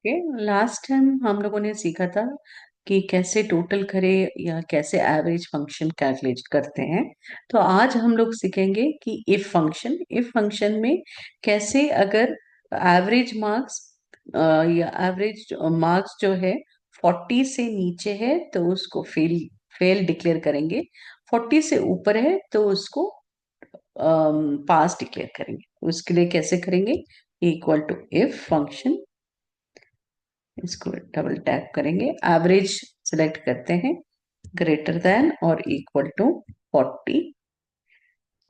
Okay. Last time हम लोगों ने सीखा था कि कैसे टोटल करें या कैसे एवरेज फंक्शन कैलकुलेट करते हैं। तो आज हम लोग सीखेंगे कि इफ फंक्शन में कैसे अगर एवरेज मार्क्स या एवरेज मार्क्स जो है 40 से नीचे है तो उसको फेल फेल डिक्लेयर करेंगे। 40 से ऊपर है तो उसको पास डिक्लेयर करेंगे। उसके लिए कैसे करेंगे? इक्वल टू इफ फंक्शन, इसको डबल टैप करेंगे, एवरेज सिलेक्ट करते हैं, ग्रेटर देन और इक्वल टू 40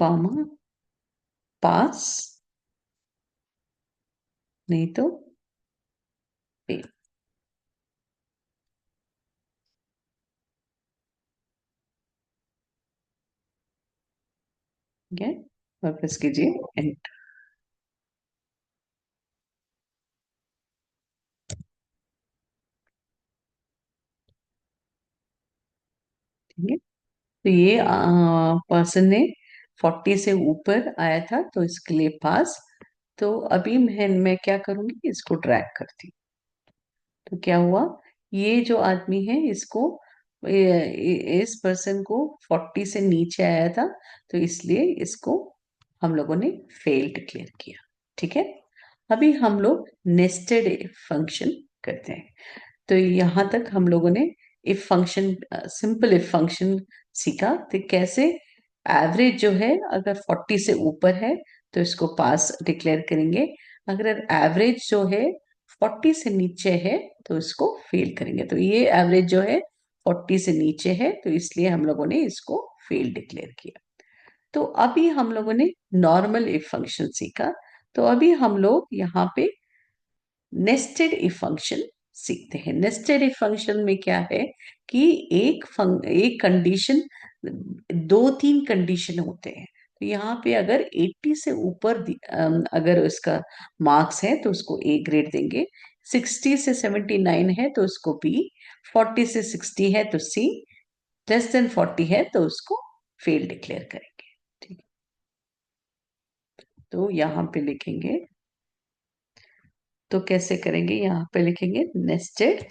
कॉमा पास, नहीं तो फेल। ठीक है, वापस कीजिए एंटर। ठीक है, तो ये पर्सन ने 40 से ऊपर आया था तो इसके लिए पास। तो अभी मैं क्या करूंगी, इसको ड्रैग करती हूँ। तो क्या हुआ, ये जो आदमी है इसको इस पर्सन को 40 से नीचे आया था तो इसलिए इसको हम लोगों ने फेल डिक्लेयर किया। ठीक है, अभी हम लोग नेस्टेड फंक्शन करते हैं। तो यहां तक हम लोगों ने if function, simple if function सीखा। तो कैसे एवरेज जो है अगर 40 से ऊपर है तो इसको पास डिक्लेयर करेंगे, अगर एवरेज जो है 40 से नीचे है तो इसको फेल करेंगे। तो ये एवरेज जो है 40 से नीचे है तो इसलिए हम लोगों ने इसको फेल डिक्लेयर किया। तो अभी हम लोगों ने नॉर्मल इफ फंक्शन सीखा। तो अभी हम लोग यहाँ पे नेस्टेड इफ फंक्शन सीखते हैं। नेस्टेड इफ फंक्शन में क्या है कि एक कंडीशन, दो तीन कंडीशन होते हैं। तो यहाँ पे अगर 80 से ऊपर अगर उसका मार्क्स है तो उसको ए ग्रेड देंगे, 60 से 79 है तो उसको बी, 40 से 60 है तो सी, लेस देन 40 है तो उसको फेल डिक्लेयर करेंगे। ठीक, तो यहाँ पे लिखेंगे, तो कैसे करेंगे, यहाँ पे लिखेंगे नेस्टेड,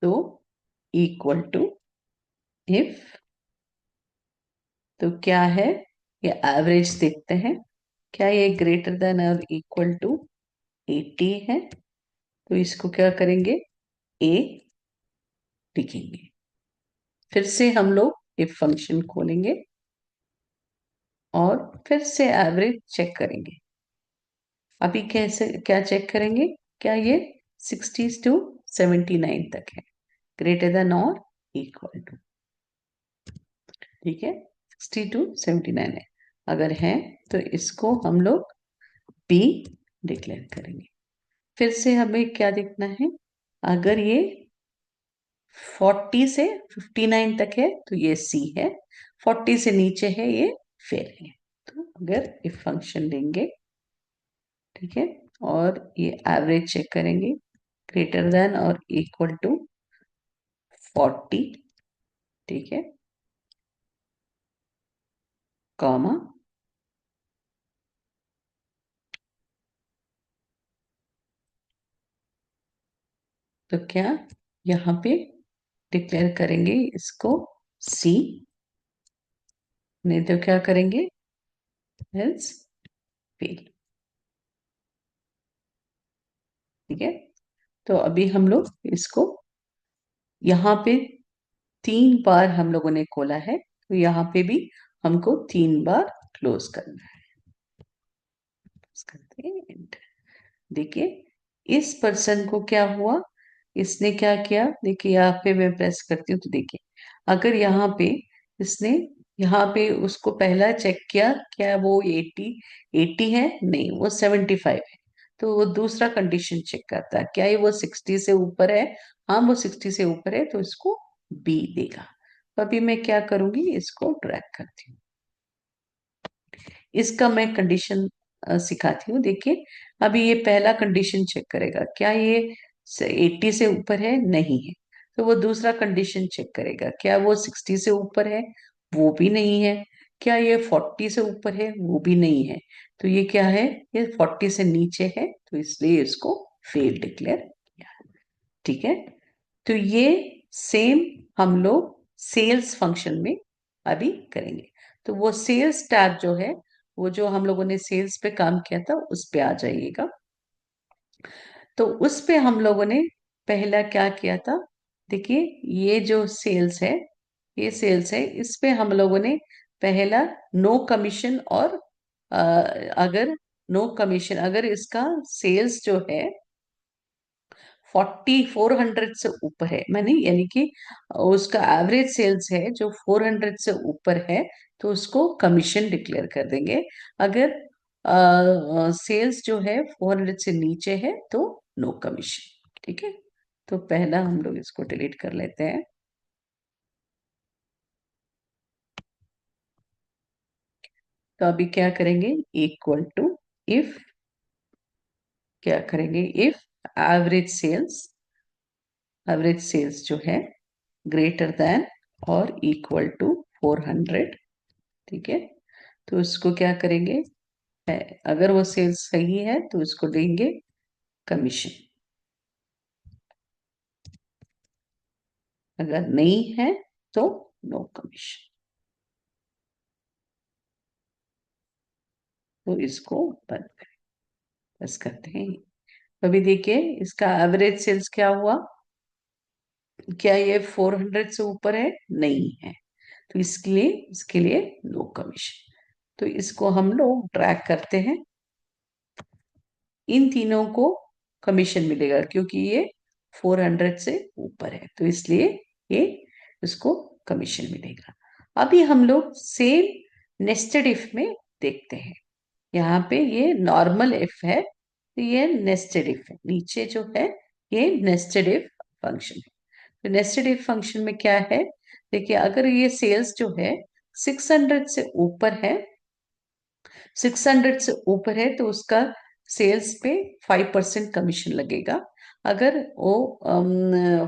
तो इक्वल टू इफ, तो क्या है, ये एवरेज देखते हैं, क्या ये ग्रेटर देन और इक्वल टू 80 है तो इसको क्या करेंगे, ए लिखेंगे। फिर से हम लोग इफ फंक्शन खोलेंगे और फिर से एवरेज चेक करेंगे। अभी कैसे क्या चेक करेंगे, क्या ये 60 टू 79 तक है, ग्रेटर देन और इक्वल टू। ठीक है, 60 टू 79 है, अगर है तो इसको हम लोग बी डिक्लेयर करेंगे। फिर से हमें क्या देखना है, अगर ये 40 से 59 तक है तो ये सी है, 40 से नीचे है ये फेल है। तो अगर इफ फंक्शन लेंगे, ठीक है, और ये एवरेज चेक करेंगे, ग्रेटर देन और इक्वल टू 40, ठीक है, कॉमा, तो क्या यहाँ पे डिक्लेयर करेंगे इसको सी, नहीं तो क्या करेंगे, एल्स फेल। ठीक है, तो अभी हम लोग इसको यहाँ पे 3 बार हम लोगों ने खोला है तो यहाँ पे भी हमको 3 बार क्लोज करना है। Close करते हैं, enter। देखिए इस पर्सन को क्या हुआ, इसने क्या किया, देखिए यहाँ पे मैं प्रेस करती हूँ तो देखिए, अगर यहाँ पे इसने, यहाँ पे उसको पहला चेक किया, क्या वो 80 है, नहीं वो 75 है। तो वो दूसरा कंडीशन चेक करता है, क्या ये वो 60 से ऊपर है, हाँ वो 60 से ऊपर है तो इसको बी देगा। तो अभी मैं क्या करूंगी, इसको ड्रैग करती हूँ, इसका मैं कंडीशन सिखाती हूँ। देखिए अभी ये पहला कंडीशन चेक करेगा, क्या ये 80 से ऊपर है, नहीं है, तो वो दूसरा कंडीशन चेक करेगा, क्या वो 60 से ऊपर है, वो भी नहीं है, क्या ये 40 से ऊपर है? वो भी नहीं है। तो ये क्या है? ये 40 से नीचे है, तो इसलिए इसको फेल डिक्लेयर किया। ठीक है, तो ये सेम हम लोग सेल्स फंक्शन में अभी करेंगे। तो वो सेल्स टैब जो है, वो जो हम लोगों ने सेल्स पे काम किया था उस पे आ जाइएगा। तो उस पे हम लोगों ने पहला क्या किया था? देखिए, ये जो सेल्स है, ये सेल्स है, इस पे हम लोगों ने पहला नो कमीशन और अगर नो कमीशन, अगर इसका सेल्स जो है 400 से ऊपर है, मैंने यानी कि उसका एवरेज सेल्स है जो 400 से ऊपर है, तो उसको कमीशन डिक्लेयर कर देंगे। अगर सेल्स जो है 400 से नीचे है तो नो कमीशन। ठीक है, तो पहला हम लोग इसको डिलीट कर लेते हैं। तो अभी क्या करेंगे? इक्वल टू इफ, क्या करेंगे? इफ एवरेज सेल्स जो है ग्रेटर देन और इक्वल टू 400। ठीक है, तो इसको क्या करेंगे? है, अगर वो सेल्स सही है तो इसको देंगे कमीशन, अगर नहीं है तो नो कमीशन। तो इसको बंद बस करते हैं। तो अभी देखिए, इसका एवरेज सेल्स क्या हुआ? क्या ये 400 से ऊपर है? नहीं है, तो इसके लिए नो कमीशन। तो इसको हम लोग ट्रैक करते हैं, इन तीनों को कमीशन मिलेगा क्योंकि ये 400 से ऊपर है, तो इसलिए ये इसको कमीशन मिलेगा। अभी हम लोग सेम नेस्टेड इफ में देखते हैं। यहाँ पे ये नॉर्मल इफ है, तो ये नेस्टेड इफ है, नीचे जो है ये नेस्टेड इफ फंक्शन है। तो नेस्टेड इफ फंक्शन में क्या है? देखिए, अगर ये सेल्स जो है 600 से ऊपर है, 600 से ऊपर है तो उसका सेल्स पे 5% कमीशन लगेगा। अगर वो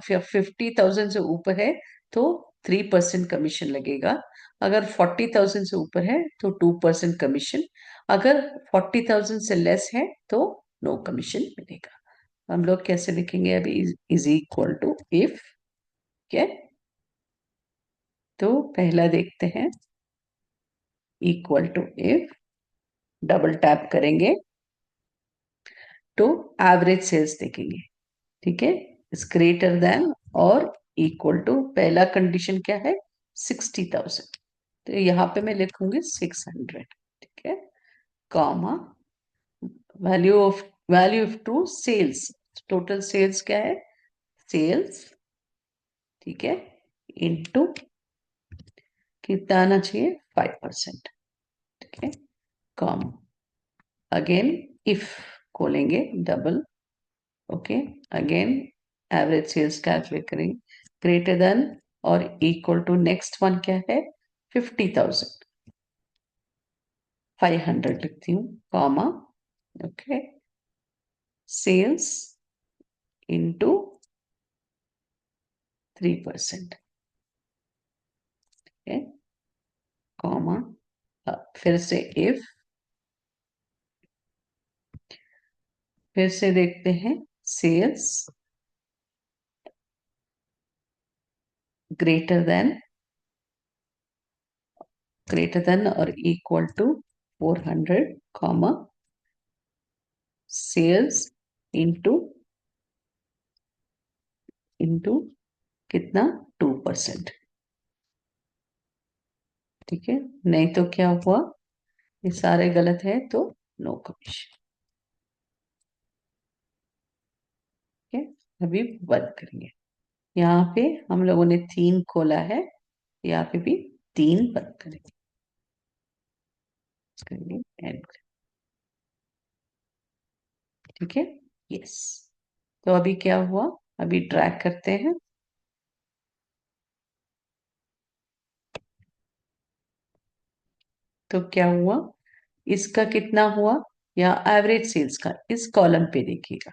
50,000 से ऊपर है तो 3% कमीशन लगेगा। अगर 40,000 से ऊपर है तो 2% कमीशन। अगर 40,000 से लेस है तो नो कमीशन मिलेगा। हम लोग कैसे लिखेंगे अभी? Is equal to if. क्या? तो पहला देखते हैं, equal to if, double tap करेंगे तो एवरेज सेल्स देखेंगे। ठीक है, इज ग्रेटर देन और इक्वल टू, पहला कंडीशन क्या है? 60,000, तो यहाँ पे मैं लिखूंगी 600। ठीक है, comma, value of to sales, total sales क्या है? सेल्स, ठीक है, इनटू कितना आना चाहिए? 5%। ठीक है, कॉमा, अगेन इफ खोलेंगे double, okay, again average sales calculate करेंगे, ग्रेटर देन और इक्वल टू, नेक्स्ट वन क्या है? 50,000, 500 लिखती हूँ, कॉमा, ओके, सेल्स इनटू 3%, है, कॉमा, फिर से इफ, फिर से देखते हैं, सेल्स ग्रेटर देन, और equal to 400, comma, sales into into कितना? 2%। ठीक है, नहीं तो क्या हुआ? ये सारे गलत है तो नो कमीशन। ठीक है, अभी बंद करेंगे। यहाँ पे हम लोगों ने 3 खोला है, यहाँ पे भी 3 बंद करेंगे, करेंगे end। ठीक है, यस। तो अभी क्या हुआ? अभी ट्रैक करते हैं। तो क्या हुआ? इसका कितना हुआ? या एवरेज सेल्स का इस कॉलम पे देखिएगा,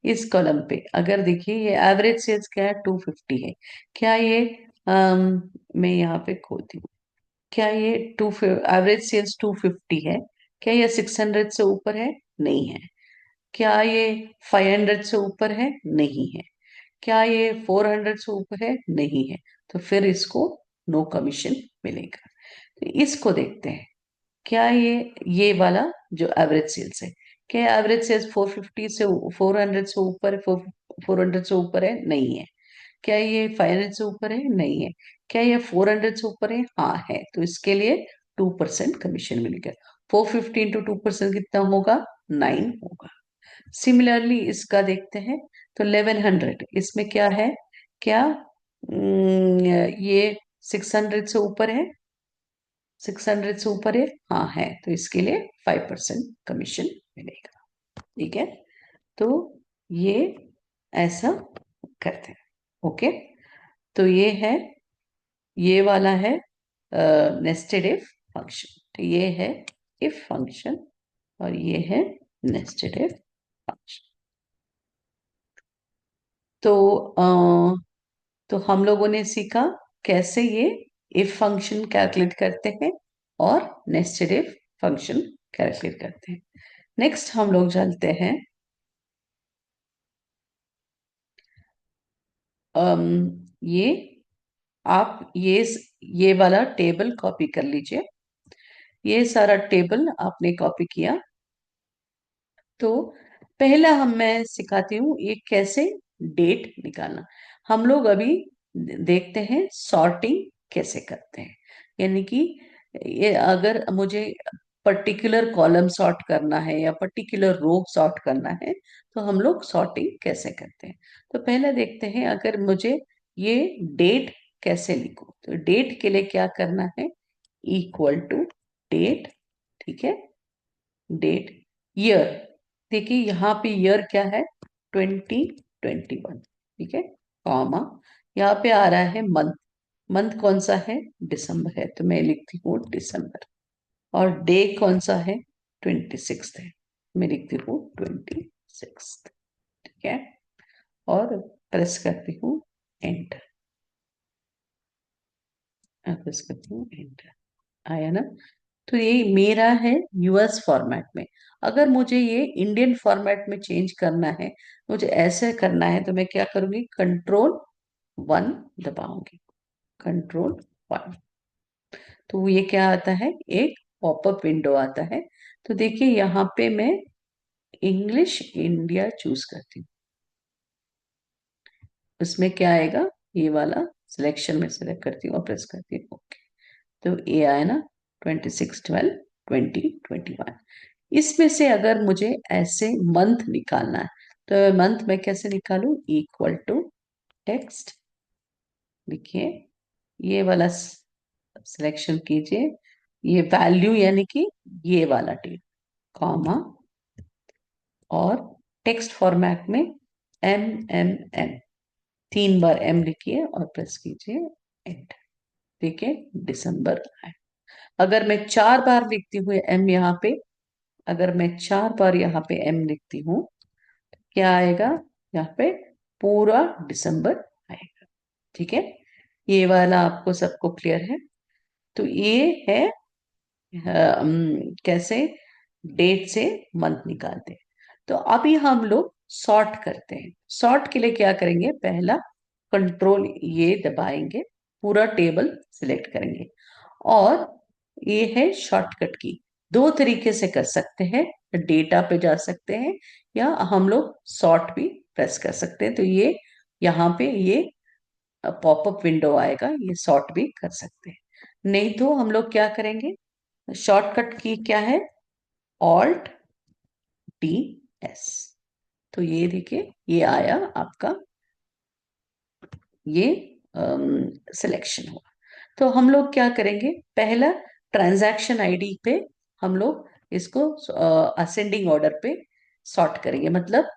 इस कॉलम पे अगर देखिए, ये एवरेज सेल्स क्या है? 250 है। क्या ये मैं यहाँ पे खोलती हूँ, क्या ये टू एवरेज सेल्स 250 है? क्या ये 600 से ऊपर है? नहीं है। क्या ये 500 से ऊपर है? नहीं है। क्या ये 400 से ऊपर है? नहीं है। तो फिर इसको नो कमीशन मिलेगा। तो इसको देखते हैं। क्या ये वाला जो एवरेज सेल्स है, क्या एवरेज सेल्स 450 से 400 से ऊपर है? 400 से ऊपर है? नहीं है। क्या ये 500 से ऊपर है? नहीं है। क्या ये 400 से ऊपर है? हाँ है। तो इसके लिए 2% कमीशन मिलेगा। 450 इंटू 2% कितना होगा? 9 होगा। सिमिलरली इसका देखते हैं। तो 1100 इसमें क्या है? क्या ये 600 से ऊपर है? 600 से ऊपर है? हाँ है। तो इसके लिए 5% कमीशन मिलेगा। ठीक है। तो ये ऐसा करते हैं। ओके। तो ये है, ये वाला है नेस्टेड इफ फंक्शन। तो ये है इफ फंक्शन और ये है नेस्टेड इफ फंक्शन। तो तो हम लोगों ने सीखा कैसे ये इफ फंक्शन कैलकुलेट करते हैं और नेस्टेड इफ फंक्शन कैलकुलेट करते हैं। नेक्स्ट हम लोग चलते हैं, अम, ये आप ये वाला टेबल कॉपी कर लीजिए। ये सारा टेबल आपने कॉपी किया। तो पहला मैं सिखाती हूँ ये कैसे डेट निकालना। हम लोग अभी देखते हैं सॉर्टिंग कैसे करते हैं। यानी कि ये अगर मुझे पर्टिकुलर कॉलम सॉर्ट करना है या पर्टिकुलर रो सॉर्ट करना है तो हम लोग सॉर्टिंग कैसे करते हैं। तो पहले देखते हैं, अगर मुझे ये डेट कैसे लिखूं, तो डेट के लिए क्या करना है? Equal to date. ठीक है। Date, year. देखिए यहाँ पे ईयर क्या है? 2021। ठीक है। कॉमा, यहाँ पे आ रहा है मंथ। मंथ कौन सा है? दिसंबर है, तो मैं लिखती हूँ दिसंबर। और डे कौन सा है? 26 है, मैं लिखती हूँ 26। ठीक है। और प्रेस करती हूँ एंटर। प्रेस करती हूँ एंटर। आया ना? तो ये मेरा है यूएस फॉर्मेट में। अगर मुझे ये इंडियन फॉर्मेट में चेंज करना है, मुझे ऐसे करना है, तो मैं क्या करूंगी? कंट्रोल 1 दबाऊंगी। कंट्रोल 1। तो ये क्या आता है? एक पॉपअप विंडो आता है। तो देखिए यहाँ पे मैं इंग्लिश इंडिया चूज करती हूँ। उसमें क्या आएगा? ये वाला सिलेक्शन में सिलेक्ट करती हूँ और प्रेस करती हूँ ओके। तो ये आया ना, 26/12/2021। इसमें से अगर मुझे ऐसे मंथ निकालना है, तो मंथ में कैसे निकालूं? इक्वल टू टेक्स्ट लिखिए, ये वाला सिलेक्शन कीजिए, ये वैल्यू यानी कि ये वाला टेक्स्ट, कॉमा, और टेक्स्ट फॉर्मेट में एम 3 बार एम लिखिए और प्रेस कीजिए एंटर। ठीक है। दिसंबर आए। अगर मैं 4 बार लिखती हूँ एम यहाँ पे, अगर मैं 4 बार यहाँ पे एम लिखती हूँ, क्या आएगा? यहाँ पे पूरा दिसंबर आएगा। ठीक है। ये वाला आपको सबको क्लियर है? तो ये है कैसे डेट से मंथ निकालते हैं। तो अभी हम लोग सॉर्ट करते हैं। सॉर्ट के लिए क्या करेंगे? पहला कंट्रोल ये दबाएंगे, पूरा टेबल सिलेक्ट करेंगे, और ये है शॉर्टकट की। दो तरीके से कर सकते हैं, डेटा पे जा सकते हैं या हम लोग सॉर्ट भी प्रेस कर सकते हैं। तो ये यहाँ पे ये पॉपअप विंडो आएगा, ये सॉर्ट भी कर सकते हैं। नहीं तो हम लोग क्या करेंगे? शॉर्टकट की क्या है? Alt+D+S। तो ये देखिए ये आया आपका, ये सिलेक्शन हुआ। तो हम लोग क्या करेंगे? पहला ट्रांजैक्शन आईडी पे हम लोग इसको असेंडिंग ऑर्डर पे सॉर्ट करेंगे, मतलब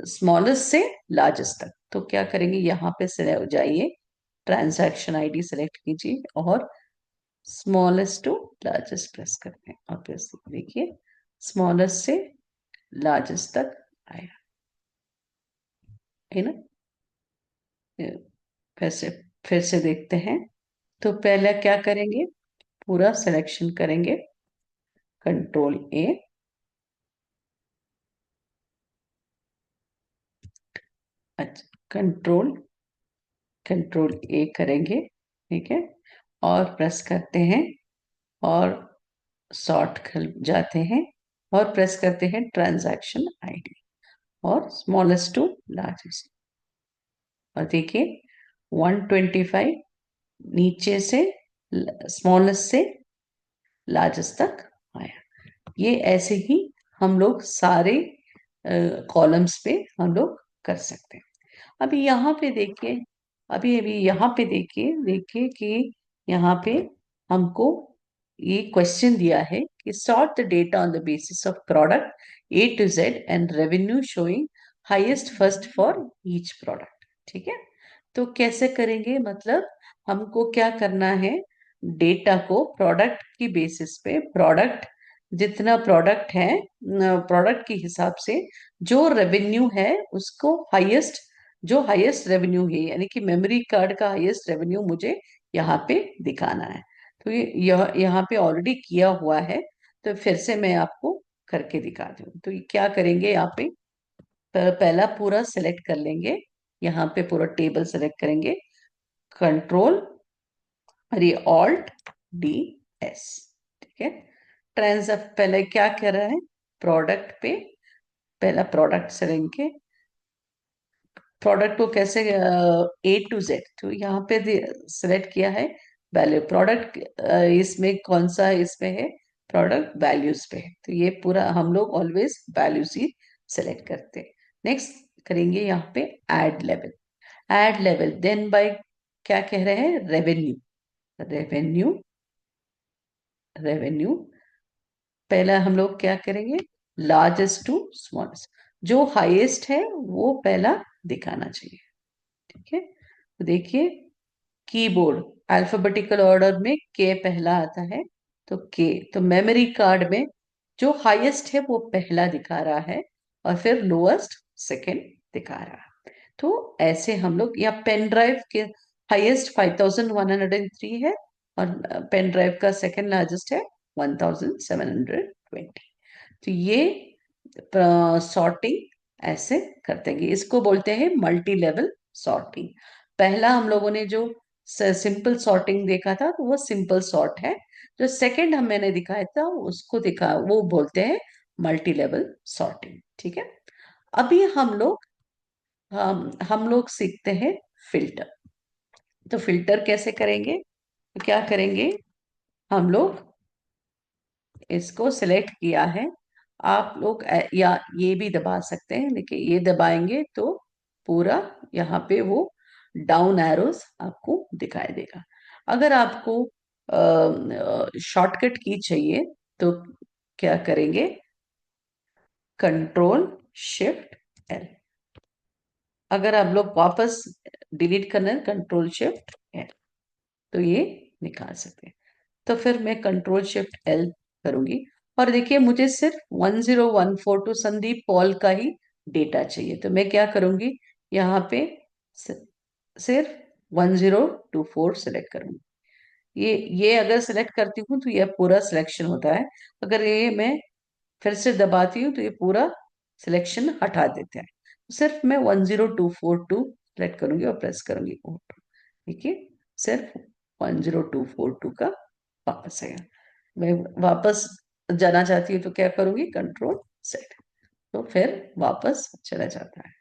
स्मॉलेस्ट से लार्जेस्ट तक। तो क्या करेंगे? यहाँ पे जाइए, ट्रांजैक्शन आईडी सेलेक्ट कीजिए और स्मॉलेस्ट टू लार्जेस्ट प्रेस करते हैं और प्रेस देखिए स्मॉलेस्ट से लार्जेस्ट तक आया है ना। फिर से फिर से देखते हैं। तो पहले क्या करेंगे, पूरा सिलेक्शन करेंगे, कंट्रोल ए, अच्छा, कंट्रोल कंट्रोल ए करेंगे, ठीक है, और प्रेस करते हैं, और सॉर्ट कर जाते हैं, और प्रेस करते हैं ट्रांजैक्शन आईडी, और स्मॉलेस्ट टू लार्जेस्ट, और देखिए 125 नीचे से स्मॉलेस्ट से लार्जेस्ट तक आया। ये ऐसे ही हम लोग सारे कॉलम्स पे हम लोग कर सकते हैं। अभी यहाँ पे देखिए, अभी अभी यहाँ पे देखिए देखिए कि यहाँ पे हमको ये क्वेश्चन दिया है कि sort the data on the basis of product A to Z and revenue showing highest first for each product. ठीक है, तो कैसे करेंगे, मतलब हमको क्या करना है, डेटा को प्रोडक्ट की बेसिस पे, प्रोडक्ट जितना प्रोडक्ट है, प्रोडक्ट के हिसाब से जो रेवेन्यू है उसको हाईएस्ट, जो हाईएस्ट रेवेन्यू है, यानी कि मेमोरी कार्ड का हाईएस्ट रेवेन्यू मुझे यहाँ पे दिखाना है। तो यहाँ पे ऑलरेडी किया हुआ है, तो फिर से मैं आपको करके दिखा दूँ। तो ये क्या करेंगे, यहाँ पे पहला पूरा सेलेक्ट कर लेंगे, यहाँ पे पूरा टेबल सेलेक्ट करेंगे, कंट्रोल और ये ऑल्ट डी एस, ठीक है। पहले क्या कर रहा है, प्रोडक्ट पे पहला प्रोडक्ट सेलेक्ट, प्रोडक्ट को कैसे ए टू जेड, तो यहाँ पे सिलेक्ट किया है वैल्यू प्रोडक्ट, इसमें कौन सा इसमें है, प्रोडक्ट वैल्यूज पे है, तो ये पूरा हम लोग ऑलवेज वैल्यूज ही सिलेक्ट करते हैं। नेक्स्ट करेंगे यहाँ पे ऐड लेवल देन बाय, क्या कह रहे हैं, रेवेन्यू, रेवेन्यू रेवेन्यू पहला हम लोग क्या करेंगे, लार्जेस्ट टू स्मॉलेस्ट, जो हाईएस्ट है वो पहला दिखाना चाहिए। ठीक है, तो देखिए कीबोर्ड अल्फाबेटिकल ऑर्डर में के पहला आता है, तो के, तो मेमोरी कार्ड में जो हाईएस्ट है वो पहला दिखा रहा है, और फिर लोएस्ट सेकंड दिखा रहा है। तो ऐसे हम लोग, या पेन ड्राइव के हाईएस्ट 5103 है, और पेन ड्राइव का सेकंड लार्जेस्ट है 1720। तो ये सॉर्टिंग ऐसे करते हैं, इसको बोलते हैं मल्टी लेवल सॉर्टिंग। पहला हम लोगों ने जो सिंपल सॉर्टिंग देखा था, तो वो सिंपल सॉर्ट है। जो सेकंड हम मैंने दिखाया था उसको दिखा, वो बोलते हैं मल्टी लेवल सॉर्टिंग। ठीक है, अभी हम लोग सीखते हैं फिल्टर। तो फिल्टर कैसे करेंगे, तो क्या करेंगे, हम लोग इसको सिलेक्ट किया है, आप लोग या ये भी दबा सकते हैं, देखिए ये दबाएंगे तो पूरा यहाँ पे वो डाउन एरोस आपको दिखाई देगा। अगर आपको शॉर्टकट की चाहिए तो क्या करेंगे, कंट्रोल शिफ्ट एल, अगर आप लोग वापस डिलीट करना है कंट्रोल शिफ्ट एल, तो ये निकाल सकते हैं। तो फिर मैं कंट्रोल शिफ्ट एल करूंगी, और देखिए मुझे सिर्फ 10142 संदीप पॉल का ही डेटा चाहिए, तो मैं क्या करूंगी, यहाँ पे सिर्फ 1024 सेलेक्ट करूंगी। ये अगर सेलेक्ट करती हूँ तो ये पूरा सिलेक्शन होता है, अगर ये मैं फिर से दबाती हूँ तो ये पूरा सिलेक्शन हटा देता है। सिर्फ मैं 10242 सेलेक्ट करूंगी और प्रेस करूंगी ओके, देखिए सिर्फ 10242 का वापस आएगा। मैं वापस जाना चाहती हूँ तो क्या करूंगी, कंट्रोल सेट, तो फिर वापस चला जाता है।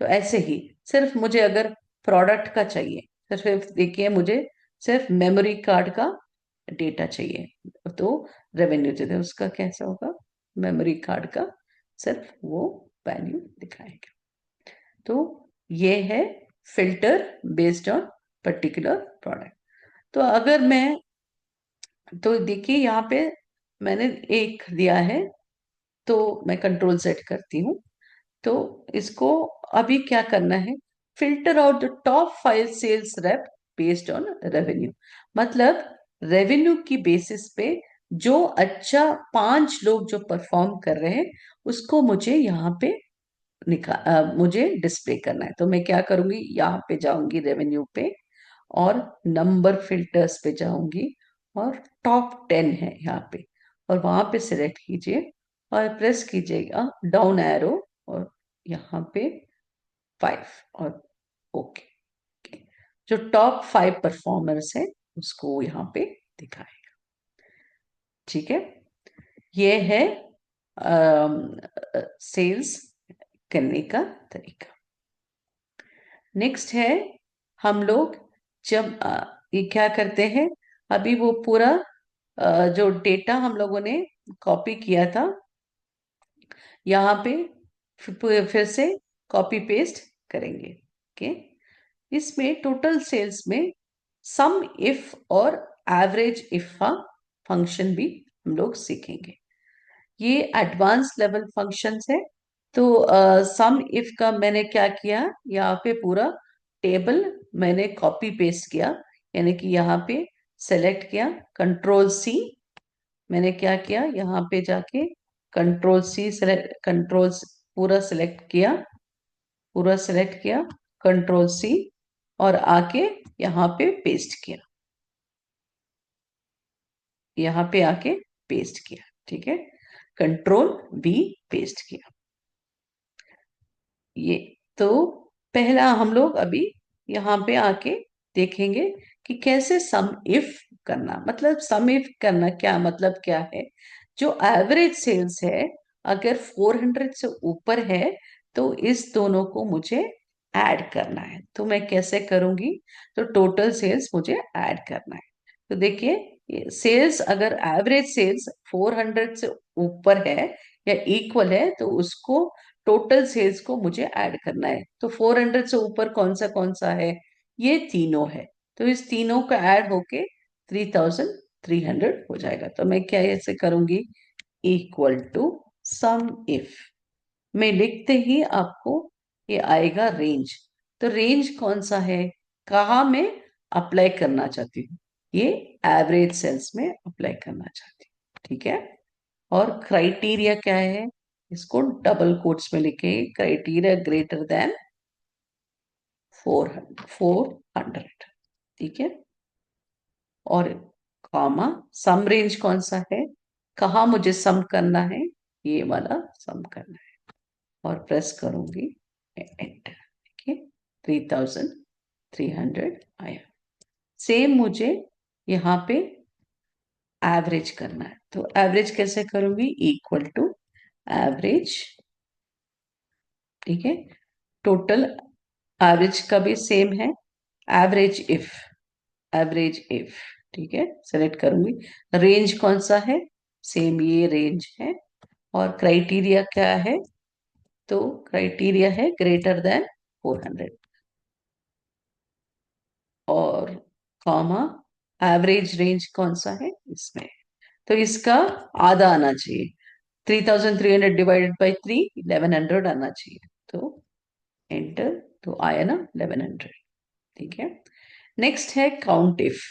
तो ऐसे ही सिर्फ मुझे अगर प्रोडक्ट का चाहिए, तो सिर्फ देखिए मुझे सिर्फ मेमोरी कार्ड का डेटा चाहिए, तो रेवेन्यू चाहिए, उसका कैसा होगा, मेमोरी कार्ड का सिर्फ वो वैल्यू दिखाएगा। तो ये है filter based on particular product. तो अगर मैं, तो देखिए यहाँ पे मैंने एक दिया है, तो मैं कंट्रोल सेट करती हूँ, तो इसको अभी क्या करना है, filter out the top 5 sales rep based on revenue, मतलब रेवेन्यू की बेसिस पे जो अच्छा 5 लोग जो परफॉर्म कर रहे हैं उसको मुझे यहाँ पे मुझे डिस्प्ले करना है। तो मैं क्या करूंगी, यहाँ पे जाऊंगी रेवेन्यू पे, और नंबर फिल्टर्स पे जाऊंगी और टॉप 10 है यहाँ पे, और वहां पे सिलेक्ट कीजिए और प्रेस कीजिएगा डाउन एरो, और यहाँ पे 5, और ओके। जो टॉप 5 परफॉर्मर्स है उसको यहाँ पे दिखाएगा। ठीक है, ये है सेल्स करने का तरीका। नेक्स्ट है, हम लोग जब ये क्या करते हैं, अभी वो पूरा जो डेटा हम लोगों ने कॉपी किया था यहाँ पे फिर से कॉपी पेस्ट करेंगे। ओके, इसमें टोटल सेल्स में सम इफ और एवरेज इफ का फंक्शन भी हम लोग सीखेंगे। ये एडवांस लेवल फंक्शंस है। तो सम इफ का मैंने क्या किया, यहाँ पे पूरा टेबल मैंने कॉपी पेस्ट किया, यानी कि यहाँ पे सेलेक्ट किया कंट्रोल सी, मैंने क्या किया यहाँ पे जाके कंट्रोल सी सेलेक्ट, पूरा सेलेक्ट किया, पूरा सेलेक्ट किया, कंट्रोल सी, और आके यहाँ पे पेस्ट किया, यहाँ पे आके पेस्ट किया। ठीक है, कंट्रोल वी पेस्ट किया। ये तो पहला हम लोग अभी यहाँ पे आके देखेंगे कि कैसे सम इफ करना, मतलब सम इफ करना क्या मतलब क्या है। जो एवरेज सेल्स है, अगर 400 से ऊपर है तो इस दोनों को मुझे ऐड करना है। तो मैं कैसे करूंगी, तो टोटल सेल्स मुझे ऐड करना है। तो देखिए, सेल्स अगर एवरेज सेल्स 400 से ऊपर है या इक्वल है तो उसको टोटल सेल्स को मुझे ऐड करना है। तो 400 से ऊपर कौन सा है, ये तीनों है। तो इस तीनों का ऐड होके 3300 हो जाएगा। तो मैं क्या ऐसे करूंगी, इक्वल टू सम इफ, मैं लिखते ही आपको ये आएगा रेंज। तो रेंज कौन सा है, कहाँ मैं अप्लाई करना चाहती हूँ, ये एवरेज सेल्स में अप्लाई करना चाहती हूँ। ठीक है, और क्राइटेरिया क्या है, इसको डबल कोट्स में लिखे, क्राइटेरिया ग्रेटर देन 400। ठीक है, और कॉमा, सम रेंज कौन सा है, कहा मुझे सम करना है, ये वाला सम करना है, और प्रेस करूंगी एंटर। ठीक है, 3300 आया। सेम मुझे यहाँ पे एवरेज करना है। तो एवरेज कैसे करूंगी, इक्वल टू एवरेज। ठीक है, टोटल एवरेज का भी सेम है, एवरेज इफ, एवरेज इफ। ठीक है, सेलेक्ट करूंगी, रेंज कौन सा है, सेम ये रेंज है, और क्राइटेरिया क्या है, तो क्राइटेरिया है ग्रेटर देन 400, और कॉमा, एवरेज रेंज कौन सा है इसमें, तो इसका आधा आना चाहिए, 3300 डिवाइडेड बाई 3, 1100 आना चाहिए। तो एंटर, तो आया ना 1100। ठीक है, नेक्स्ट है काउंट इफ।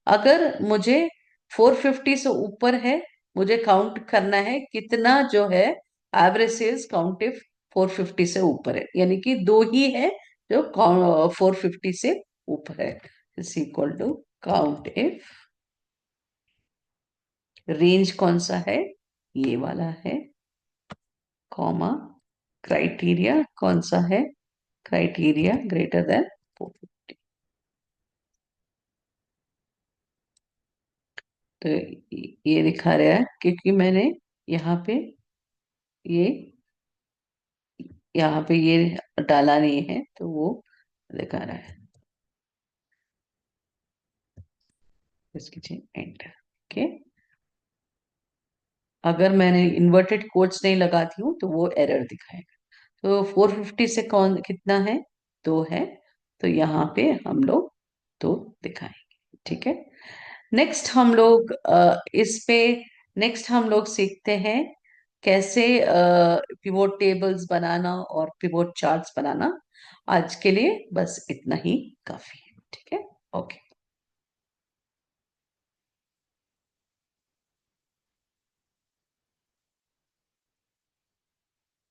अगर मुझे 450 से ऊपर है, मुझे काउंट करना है कितना जो है एवरेज सेल्स काउंट इफ 450 से ऊपर है, यानी कि दो ही है जो 450 से ऊपर है। Is equal to count if, range कौन सा है, ये वाला है, कॉमा, क्राइटेरिया कौन सा है, क्राइटेरिया ग्रेटर देन 450। तो ये दिखा रहा है क्योंकि मैंने यहाँ पे ये यहाँ पे ये डाला नहीं है, तो वो दिखा रहा है। इसकी एंटर। ओके, अगर मैंने इन्वर्टेड कोट्स नहीं लगाती हूँ तो वो एरर दिखाएगा। तो 450 से कौन कितना है, 2 है, तो यहाँ पे हम लोग 2 दिखाएंगे। ठीक है, नेक्स्ट हम लोग इस पे नेक्स्ट हम लोग सीखते हैं कैसे पिवोट टेबल्स बनाना और पिवोट चार्ट्स बनाना। आज के लिए बस इतना ही काफी है। ठीक है, ओके।